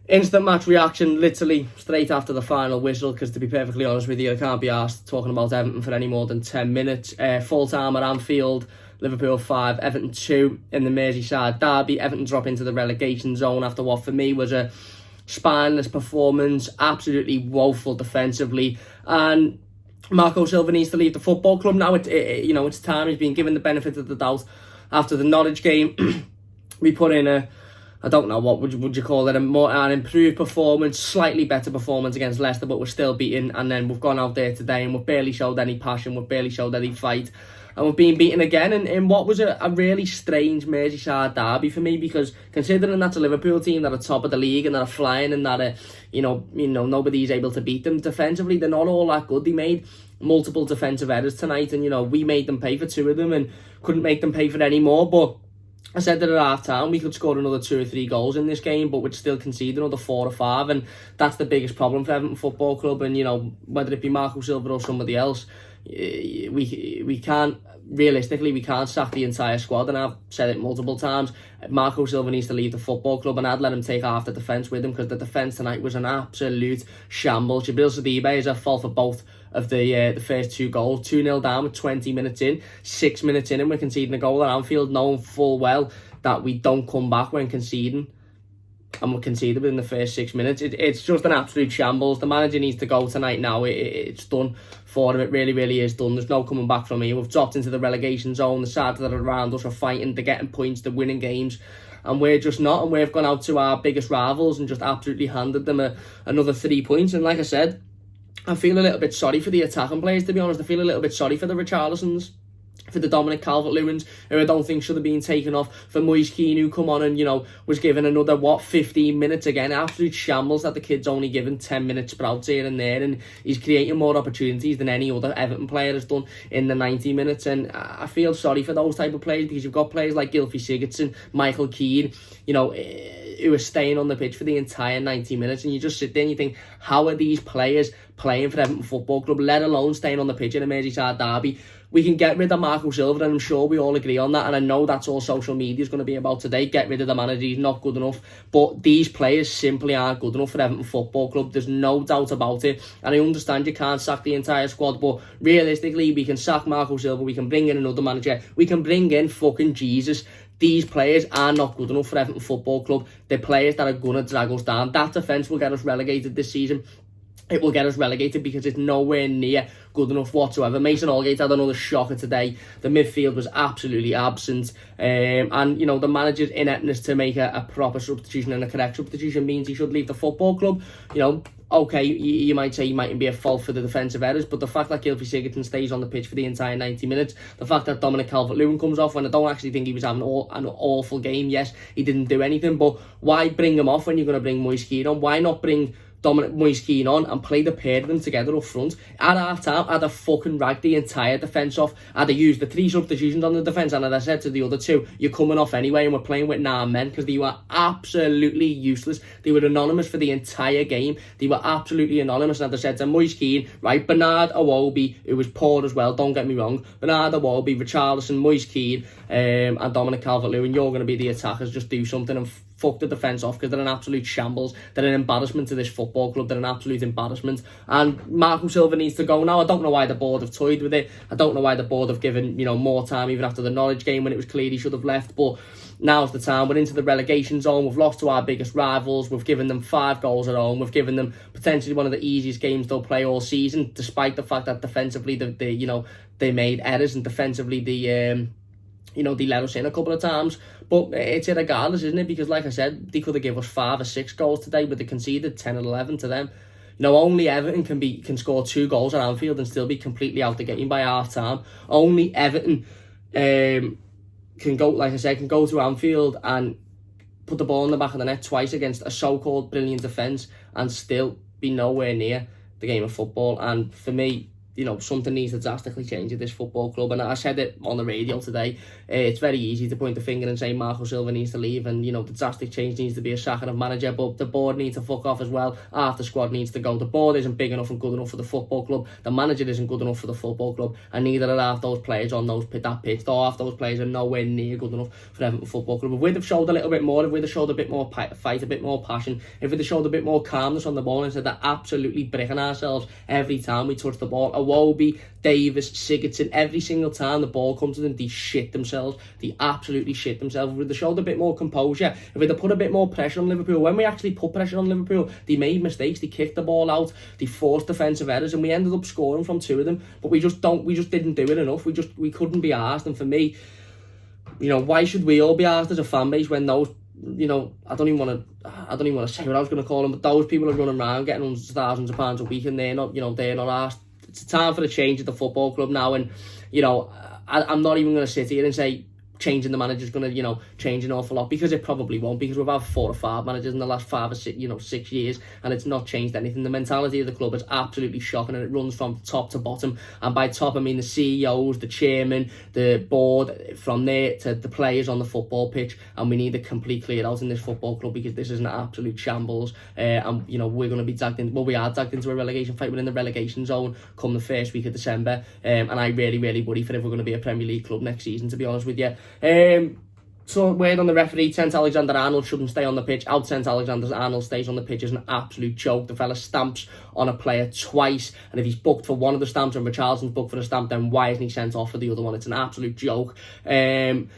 Instant match reaction, literally straight after the final whistle, because to be perfectly honest with you, I can't be asked talking about Everton for any more than 10 minutes. Full time at Anfield, Liverpool 5, Everton 2 in the Merseyside derby. Everton drop into the relegation zone after what for me was a spineless performance, absolutely woeful defensively, and Marco Silva needs to leave the football club now. It's time. He's been given the benefit of the doubt after the Norwich game. We put in I don't know what would you call it, an improved performance, slightly better performance against Leicester, but we're still beaten. And then we've gone out there today and we've barely showed any passion, we've barely showed any fight, and we've been beaten again in what was a really strange Merseyside derby for me, because considering that's a Liverpool team that are top of the league and that are flying and that nobody's able to beat them defensively, they're not all that good. They made multiple defensive errors tonight, and we made them pay for 2 of them and couldn't make them pay for any more. But I said that at half time we could score another 2 or 3 goals in this game, but we'd still concede another 4 or 5, and that's the biggest problem for Everton Football Club. And whether it be Marco Silva or somebody else, we can't sack the entire squad, and I've said it multiple times. Marco Silva needs to leave the football club, and I'd let him take half the defence with him, because the defence tonight was an absolute shambles. Jabril Sidibe is at fault for both of the first 2 goals. 2-0 down with 20 minutes in, 6 minutes in, and we're conceding a goal at Anfield, knowing full well that we don't come back when conceding, and we're conceded within the first 6 minutes. It's just an absolute shambles. The manager needs to go tonight now. It's done for him. It really, really is done. There's no coming back from here. We've dropped into the relegation zone. The sides that are around us are fighting, they're getting points, they're winning games, and we're just not. And we've gone out to our biggest rivals and just absolutely handed them another 3 points. And like I said, I feel a little bit sorry for the attacking players, to be honest. I feel a little bit sorry for the Richarlisons, for the Dominic Calvert-Lewins, who I don't think should have been taken off, for Moise Keane, who come on and, was given another, 15 minutes again. Absolute shambles that the kid's only given 10 minutes sprouts here and there, and he's creating more opportunities than any other Everton player has done in the 90 minutes. And I feel sorry for those type of players, because you've got players like Gylfi Sigurdsson, Michael Keane, who are staying on the pitch for the entire 90 minutes, and you just sit there and you think, how are these players playing for Everton Football Club, let alone staying on the pitch in a Merseyside derby? We can get rid of Marco Silva, and I'm sure we all agree on that, and I know that's all social media is going to be about today. Get rid of the manager, he's not good enough. But these players simply aren't good enough for Everton Football Club. There's no doubt about it, and I understand you can't sack the entire squad, but realistically, we can sack Marco Silva, we can bring in another manager, we can bring in fucking Jesus. These players are not good enough for Everton Football Club. They're players that are going to drag us down. That defence will get us relegated this season. It will get us relegated because it's nowhere near good enough whatsoever. Mason Allgate had another shocker today. The midfield was absolutely absent. And the manager's ineptness to make a proper substitution and a correct substitution means he should leave the football club. Okay, you might say he mightn't be at fault for the defensive errors, but the fact that Gylfi Sigurdsson stays on the pitch for the entire 90 minutes, the fact that Dominic Calvert-Lewin comes off when I don't actually think he was having an awful game. Yes, he didn't do anything, but why bring him off when you're going to bring Moise Keane on? Why not bring Moise Keane on and play the pair of them together up front? At half time, I'd have fucking ragged the entire defence off. I'd have used the 3 substitutions on the defence, and I said to the other 2, you're coming off anyway, and we're playing with 9 men, because they were absolutely useless. They were anonymous for the entire game. They were absolutely anonymous. And I said to Moise Keane, right, Bernard Iwobi, who was poor as well, don't get me wrong, Bernard Iwobi, Richarlison, Moise Keane, and Dominic Calvert-Lewin, you're going to be the attackers. Just do something and fuck the defence off, because they're an absolute shambles. They're an embarrassment to this football club. They're an absolute embarrassment. And Marco Silva needs to go now. I don't know why the board have toyed with it. I don't know why the board have given more time even after the Norwich game, when it was clear he should have left. But now's the time. We're into the relegation zone. We've lost to our biggest rivals. We've given them 5 goals at home. We've given them potentially one of the easiest games they'll play all season, despite the fact that defensively they made errors, and defensively they let us in a couple of times. But it's irregardless, isn't it? Because like I said, they could have given us 5 or 6 goals today, but they conceded 10 and 11 to them. Only Everton can score 2 goals at Anfield and still be completely out the game by half time. Only Everton can go to Anfield and put the ball in the back of the net twice against a so-called brilliant defence and still be nowhere near the game of football. And for me, something needs to drastically change at this football club. And I said it on the radio today. It's very easy to point the finger and say Marco Silva needs to leave, and the drastic change needs to be a sacking of manager. But the board needs to fuck off as well. Half the squad needs to go. The board isn't big enough and good enough for the football club. The manager isn't good enough for the football club, and neither are half those players on that pitch. Half those players are nowhere near good enough for Everton Football Club. If we'd have showed a little bit more, if we'd have showed a bit more fight, a bit more passion, if we'd have showed a bit more calmness on the ball instead of absolutely bricking ourselves every time we touch the ball. Awobi, Davis, Sigurdsson, every single time the ball comes to them, they shit themselves. They absolutely shit themselves. If we'd have showed a bit more composure, if we'd have put a bit more pressure on Liverpool, when we actually put pressure on Liverpool, they made mistakes, they kicked the ball out, they forced defensive errors, and we ended up scoring from 2 of them. But we just didn't do it enough. We couldn't be arsed. And for me, why should we all be arsed as a fan base when those, I don't even want to say what I was going to call them, but those people are running around getting hundreds of thousands of pounds a week, and they're not arsed. It's time for a change at the football club now. And I'm not even going to sit here and say changing the manager is going to change an awful lot, because it probably won't, because we've had 4 or 5 managers in the last 5 or 6 years, and it's not changed anything. The mentality of the club is absolutely shocking, and it runs from top to bottom. And by top, I mean the CEOs, the chairman, the board, from there to the players on the football pitch. And we need a complete clear out in this football club, because this is an absolute shambles. And we're going to be we are dragged into a relegation fight. We're in the relegation zone come the first week of December, and I really worry for if we're going to be a Premier League club next season, to be honest with you. So word on the referee, Trent Alexander-Arnold shouldn't stay on the pitch. Out Trent Alexander-Arnold stays on the pitch is an absolute joke. The fella stamps on a player twice, and if he's booked for one of the stamps and Richarlison's booked for the stamp, then why isn't he sent off for the other one? It's an absolute joke. Again,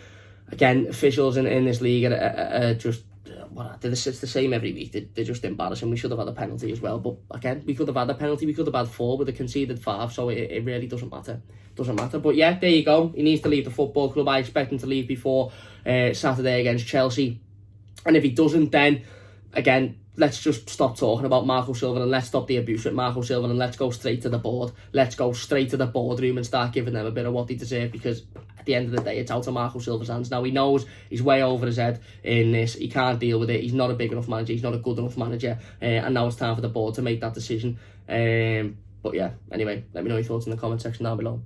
officials in this league are just... it's the same every week. They're just embarrassing. We should have had a penalty as well, but again, we could have had a penalty. We could have had 4 with a conceded 5, so it really doesn't matter. But yeah, there you go. He needs to leave the football club. I expect him to leave before Saturday against Chelsea, and if he doesn't, then again, let's just stop talking about Marco Silva, and let's stop the abuse with Marco Silva, and let's go straight to the board. Let's go straight to the boardroom and start giving them a bit of what they deserve, because at the end of the day, it's out of Marco Silva's hands. Now, he knows he's way over his head in this. He can't deal with it. He's not a big enough manager. He's not a good enough manager. And now it's time for the board to make that decision. But yeah, anyway, let me know your thoughts in the comment section down below.